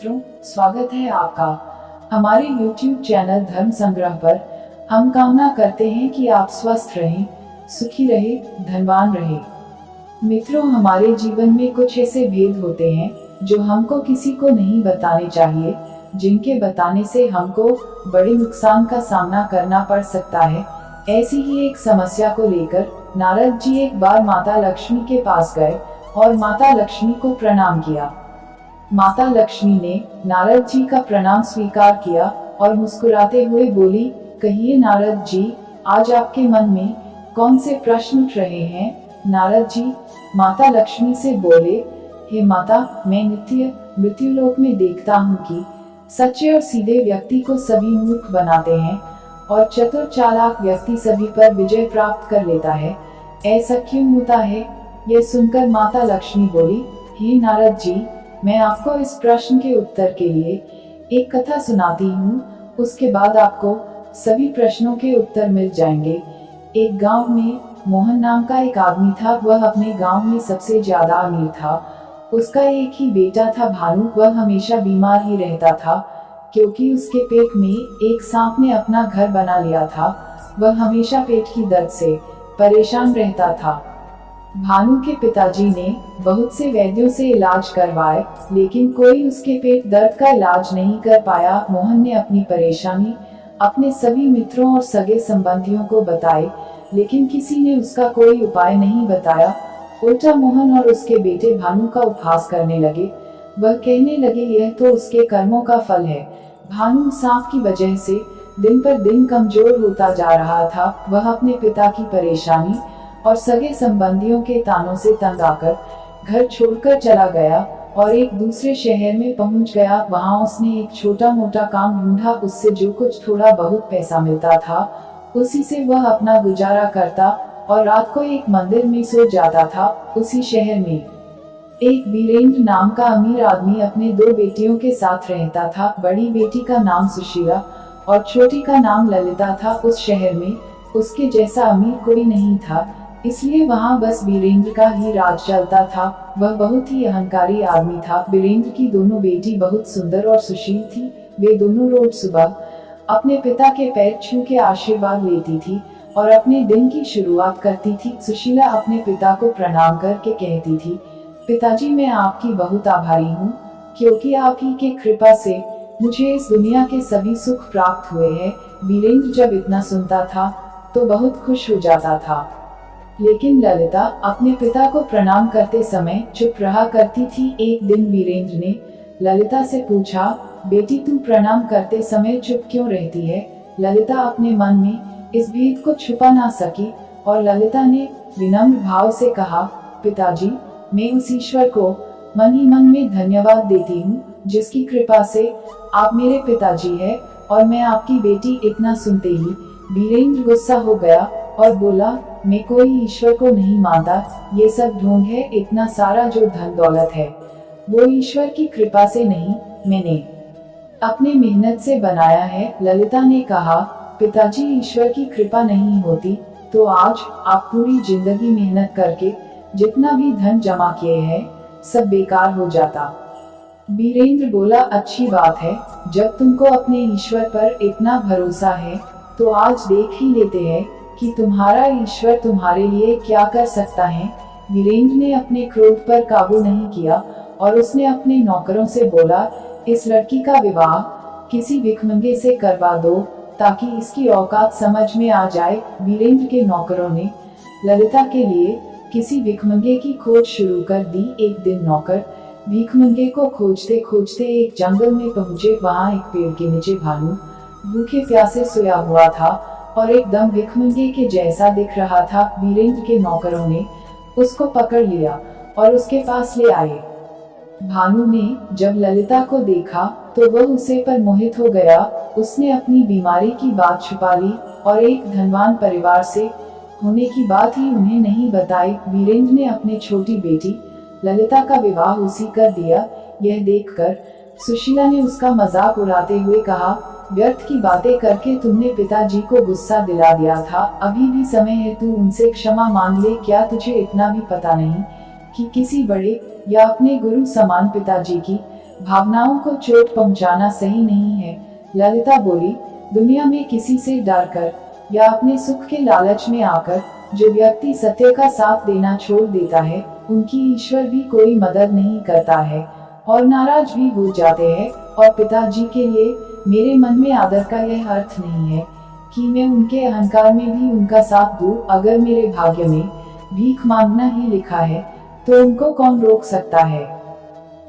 मित्रों, स्वागत है आपका हमारे YouTube चैनल धर्म संग्रह पर। हम कामना करते हैं कि आप स्वस्थ रहें, सुखी रहें, धनवान रहें। मित्रों, हमारे जीवन में कुछ ऐसे भेद होते हैं जो हमको किसी को नहीं बताने चाहिए, जिनके बताने से हमको बड़े नुकसान का सामना करना पड़ सकता है। ऐसी ही एक समस्या को लेकर नारद जी एक बार माता लक्ष्मी के पास गए और माता लक्ष्मी को प्रणाम किया। माता लक्ष्मी ने नारद जी का प्रणाम स्वीकार किया और मुस्कुराते हुए बोली, कहिए नारद जी, आज आपके मन में कौन से प्रश्न उठ रहे हैं? नारद जी माता लक्ष्मी से बोले, हे माता, मैं नित्य मृत्युलोक में देखता हूँ कि सच्चे और सीधे व्यक्ति को सभी मूर्ख बनाते हैं और चतुर चालाक व्यक्ति सभी पर विजय प्राप्त कर लेता है। ऐसा क्यों होता है? यह सुनकर माता लक्ष्मी बोली, हे नारद जी, मैं आपको इस प्रश्न के उत्तर के लिए एक कथा सुनाती हूँ। उसके बाद आपको सभी प्रश्नों के उत्तर मिल जाएंगे। एक गांव में मोहन नाम का एक आदमी था। वह अपने गांव में सबसे ज्यादा अमीर था। उसका एक ही बेटा था भानु। वह हमेशा बीमार ही रहता था क्योंकि उसके पेट में एक सांप ने अपना घर बना लिया था। वह हमेशा पेट की दर्द से परेशान रहता था। भानु के पिताजी ने बहुत से वैद्यों से इलाज करवाए, लेकिन कोई उसके पेट दर्द का इलाज नहीं कर पाया। मोहन ने अपनी परेशानी अपने सभी मित्रों और सगे संबंधियों को बताई, लेकिन किसी ने उसका कोई उपाय नहीं बताया। उल्टा मोहन और उसके बेटे भानु का उपहास करने लगे। वह कहने लगे, यह तो उसके कर्मों का फल है। भानु सांप की वजह से दिन पर दिन कमजोर होता जा रहा था। वह अपने पिता की परेशानी और सगे संबंधियों के तानों से तंग आकर घर छोड़कर चला गया और एक दूसरे शहर में पहुंच गया। वहां उसने एक छोटा मोटा काम ढूंढा। उससे जो कुछ थोड़ा बहुत पैसा मिलता था, उसी से वह अपना गुजारा करता और रात को एक मंदिर में सो जाता था। उसी शहर में एक वीरेंद्र नाम का अमीर आदमी अपने दो बेटियों के साथ रहता था। बड़ी बेटी का नाम सुशीला और छोटी का नाम ललिता था। उस शहर में उसके जैसा अमीर कोई नहीं था, इसलिए वहाँ बस वीरेंद्र का ही राज चलता था। वह बहुत ही अहंकारी आदमी था। वीरेंद्र की दोनों बेटी बहुत सुंदर और सुशील थी। वे दोनों रोज सुबह अपने पिता के पैर छू के आशीर्वाद लेती थी और अपने दिन की शुरुआत करती थी। सुशीला अपने पिता को प्रणाम करके कहती थी, पिताजी, मैं आपकी बहुत आभारी हूँ, क्योंकि आप ही के कृपा से मुझे इस दुनिया के सभी सुख प्राप्त हुए हैं। वीरेंद्र जब इतना सुनता था तो बहुत खुश हो जाता था, लेकिन ललिता अपने पिता को प्रणाम करते समय चुप रहा करती थी। एक दिन वीरेंद्र ने ललिता से पूछा, बेटी, तू प्रणाम करते समय चुप क्यों रहती है? ललिता अपने मन में इस भेद को छुपा ना सकी और ललिता ने विनम्र भाव से कहा, पिताजी, मैं उस ईश्वर को मन ही मन में धन्यवाद देती हूँ जिसकी कृपा से आप मेरे पिताजी हैं और मैं आपकी बेटी। इतना सुनते ही वीरेंद्र गुस्सा हो गया और बोला, मैं कोई ईश्वर को नहीं मानता। ये सब ढोंग है। इतना सारा जो धन दौलत है वो ईश्वर की कृपा से नहीं, मैंने अपने मेहनत से बनाया है। ललिता ने कहा, पिताजी, ईश्वर की कृपा नहीं होती तो आज आप पूरी जिंदगी मेहनत करके जितना भी धन जमा किए हैं सब बेकार हो जाता। वीरेंद्र बोला, अच्छी बात है, जब तुमको अपने ईश्वर पर इतना भरोसा है तो आज देख ही लेते हैं कि तुम्हारा ईश्वर तुम्हारे लिए क्या कर सकता है। वीरेंद्र ने अपने क्रोध पर काबू नहीं किया और उसने अपने नौकरों से बोला, इस लड़की का विवाह किसी भिखमंगे से करवा दो ताकि इसकी औकात समझ में आ जाए। वीरेंद्र के नौकरों ने ललिता के लिए किसी भिखमंगे की खोज शुरू कर दी। एक दिन नौकर भिखमंगे को खोजते खोजते एक जंगल में पहुंचे। वहां एक पेड़ के नीचे भानु भूखे प्यासे सोया हुआ था और एकदम भिखमंगे के जैसा दिख रहा था। वीरेंद्र के नौकरों ने उसको पकड़ लिया और उसके पास ले आए। भानु ने जब ललिता को देखा तो वह उसे पर मोहित हो गया। उसने अपनी बीमारी की बात छुपा ली और एक धनवान परिवार से होने की बात ही उन्हें नहीं बताई। वीरेंद्र ने अपनी छोटी बेटी ललिता का विवाह उसी कर दिया। यह देखकर सुशीला ने उसका मजाक उड़ाते हुए कहा, व्यर्थ की बातें करके तुमने पिताजी को गुस्सा दिला दिया था। अभी भी समय है, तू उनसे क्षमा मांग ले। क्या तुझे इतना भी पता नहीं कि किसी बड़े या अपने गुरु समान पिताजी की भावनाओं को चोट पहुंचाना सही नहीं है। ललिता बोली, दुनिया में किसी से डर कर या अपने सुख के लालच में आकर जो व्यक्ति सत्य का साथ देना छोड़ देता है, उनकी ईश्वर भी कोई मदद नहीं करता है और नाराज भी हो जाते हैं। और पिताजी के लिए मेरे मन में आदर का यह अर्थ नहीं है कि मैं उनके अहंकार में भी उनका साथ दूं। अगर मेरे भाग्य में भीख मांगना ही लिखा है तो उनको कौन रोक सकता है।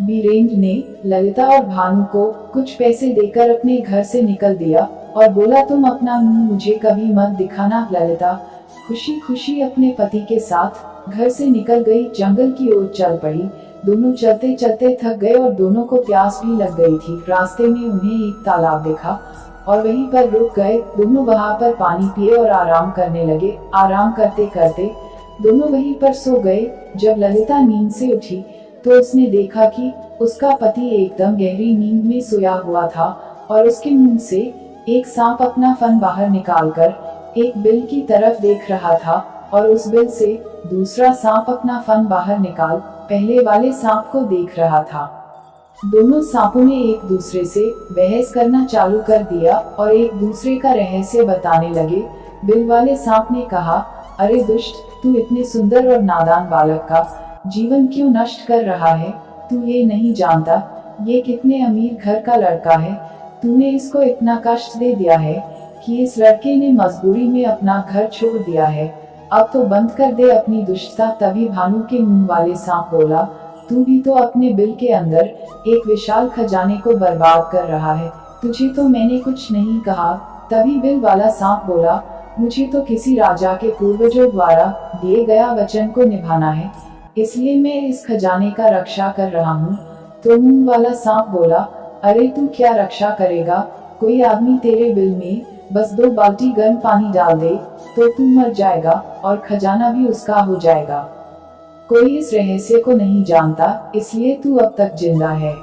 बीरेंद्र ने ललिता और भानु को कुछ पैसे देकर अपने घर से निकल दिया और बोला, तुम अपना मुंह मुझे कभी मत दिखाना। ललिता खुशी खुशी अपने पति के साथ घर से निकल गई, जंगल की ओर चल पड़ी। दोनों चलते चलते थक गए और दोनों को प्यास भी लग गई थी। रास्ते में उन्हें एक तालाब दिखा और वहीं पर रुक गए। दोनों वहां पर पानी पिए और आराम करने लगे। आराम करते करते दोनों वहीं पर सो गए। जब ललिता नींद से उठी तो उसने देखा कि उसका पति एकदम गहरी नींद में सोया हुआ था और उसके मुंह से एक सांप अपना फन बाहर निकालकर एक बिल की तरफ देख रहा था और उस बिल से दूसरा सांप अपना फन बाहर निकाल पहले वाले सांप को देख रहा था। दोनों सांपों ने एक दूसरे से बहस करना चालू कर दिया और एक दूसरे का रहस्य बताने लगे। बिल वाले सांप ने कहा, अरे दुष्ट, तू इतने सुंदर और नादान बालक का जीवन क्यों नष्ट कर रहा है? तू ये नहीं जानता ये कितने अमीर घर का लड़का है। तूने इसको इतना कष्ट दे दिया है कि इस लड़के ने मजबूरी में अपना घर छोड़ दिया है। अब तो बंद कर दे अपनी दुष्टता। तभी भानु के मुंह वाले सांप बोला, तू भी तो अपने बिल के अंदर एक विशाल खजाने को बर्बाद कर रहा है। तुझे तो मैंने कुछ नहीं कहा। तभी बिल वाला सांप बोला, मुझे तो किसी राजा के पूर्वजों द्वारा दिए गया वचन को निभाना है, इसलिए मैं इस खजाने का रक्षा कर रहा हूँ। तो मुंह वाला सांप बोला, अरे तू क्या रक्षा करेगा? कोई आदमी तेरे बिल में बस 2 बाल्टी गर्म पानी डाल दे तो तू मर जाएगा और खजाना भी उसका हो जाएगा। कोई इस रहस्य को नहीं जानता, इसलिए तू अब तक जिंदा है।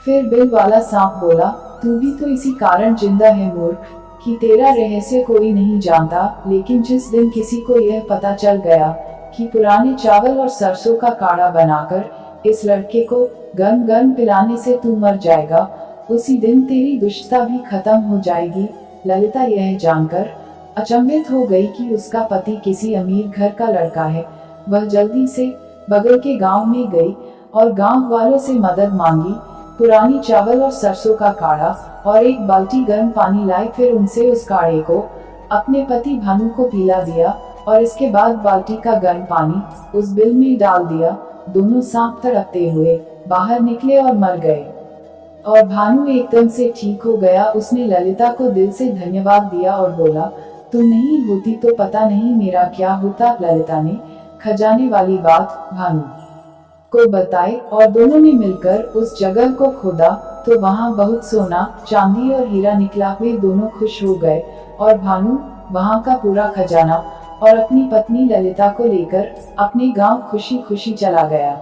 फिर बिल वाला सांप बोला, तू भी तो इसी कारण जिंदा है मूर्ख, कि तेरा रहस्य कोई नहीं जानता। लेकिन जिस दिन किसी को यह पता चल गया कि पुराने चावल और सरसों का काढ़ा बनाकर इस लड़के को गर्म गर्म पिलाने से तू मर जाएगा, उसी दिन तेरी दुष्टता भी खत्म हो जाएगी। ललिता यह जानकर अचंभित हो गई कि उसका पति किसी अमीर घर का लड़का है। वह जल्दी से बगल के गांव में गई और गांव वालों से मदद मांगी। पुरानी चावल और सरसों का काढ़ा और एक बाल्टी गर्म पानी लाई। फिर उनसे उस काढ़े को अपने पति भानु को पिला दिया और इसके बाद बाल्टी का गर्म पानी उस बिल में डाल दिया। दोनों सांप तड़पते हुए बाहर निकले और मर गए और भानु एकदम से ठीक हो गया। उसने ललिता को दिल से धन्यवाद दिया और बोला, तुम नहीं होती तो पता नहीं मेरा क्या होता। ललिता ने खजाने वाली बात भानु को बताई और दोनों ने मिलकर उस जगह को खोदा तो वहाँ बहुत सोना, चांदी और हीरा निकला। वे दोनों खुश हो गए और भानु वहाँ का पूरा खजाना और अपनी पत्नी ललिता को लेकर अपने गांव खुशी खुशी चला गया।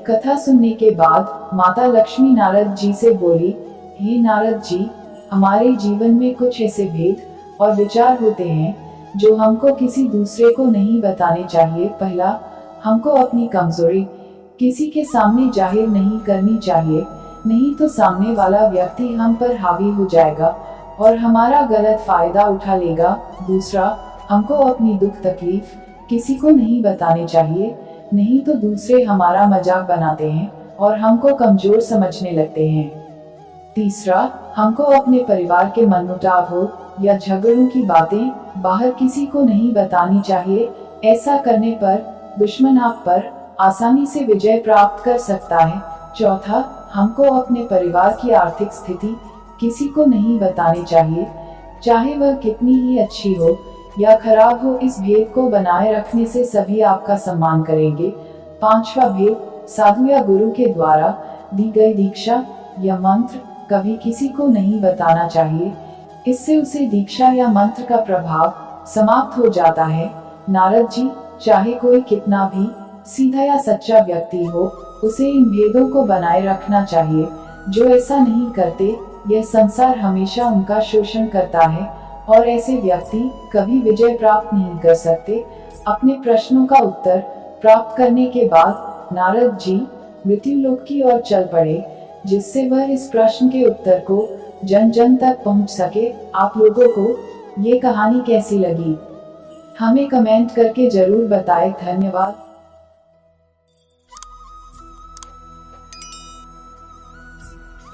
कथा सुनने के बाद माता लक्ष्मी नारद जी से बोली, हे नारद जी, हमारे जीवन में कुछ ऐसे भेद और विचार होते हैं जो हमको किसी दूसरे को नहीं बताने चाहिए। पहला, हमको अपनी कमजोरी किसी के सामने जाहिर नहीं करनी चाहिए, नहीं तो सामने वाला व्यक्ति हम पर हावी हो जाएगा और हमारा गलत फायदा उठा लेगा। दूसरा, हमको अपनी दुख तकलीफ किसी को नहीं बताने चाहिए, नहीं तो दूसरे हमारा मजाक बनाते हैं और हमको कमजोर समझने लगते हैं। तीसरा, हमको अपने परिवार के मनमुटाव हो या झगड़ों की बातें बाहर किसी को नहीं बतानी चाहिए। ऐसा करने पर दुश्मन आप पर आसानी से विजय प्राप्त कर सकता है। चौथा, हमको अपने परिवार की आर्थिक स्थिति किसी को नहीं बतानी चाहिए, चाहे वह कितनी ही अच्छी हो या खराब हो। इस भेद को बनाए रखने से सभी आपका सम्मान करेंगे। पांचवा भेद, साधु या गुरु के द्वारा दी गई दीक्षा या मंत्र कभी किसी को नहीं बताना चाहिए, इससे उसे दीक्षा या मंत्र का प्रभाव समाप्त हो जाता है। नारद जी, चाहे कोई कितना भी सीधा या सच्चा व्यक्ति हो, उसे इन भेदों को बनाए रखना चाहिए। जो ऐसा नहीं करते, यह संसार हमेशा उनका शोषण करता है और ऐसे व्यक्ति कभी विजय प्राप्त नहीं कर सकते। अपने प्रश्नों का उत्तर प्राप्त करने के बाद नारद जी मृत्यु लोक की ओर चल पड़े, जिससे वह इस प्रश्न के उत्तर को जन जन तक पहुंच सके। आप लोगों को ये कहानी कैसी लगी, हमें कमेंट करके जरूर बताएं। धन्यवाद।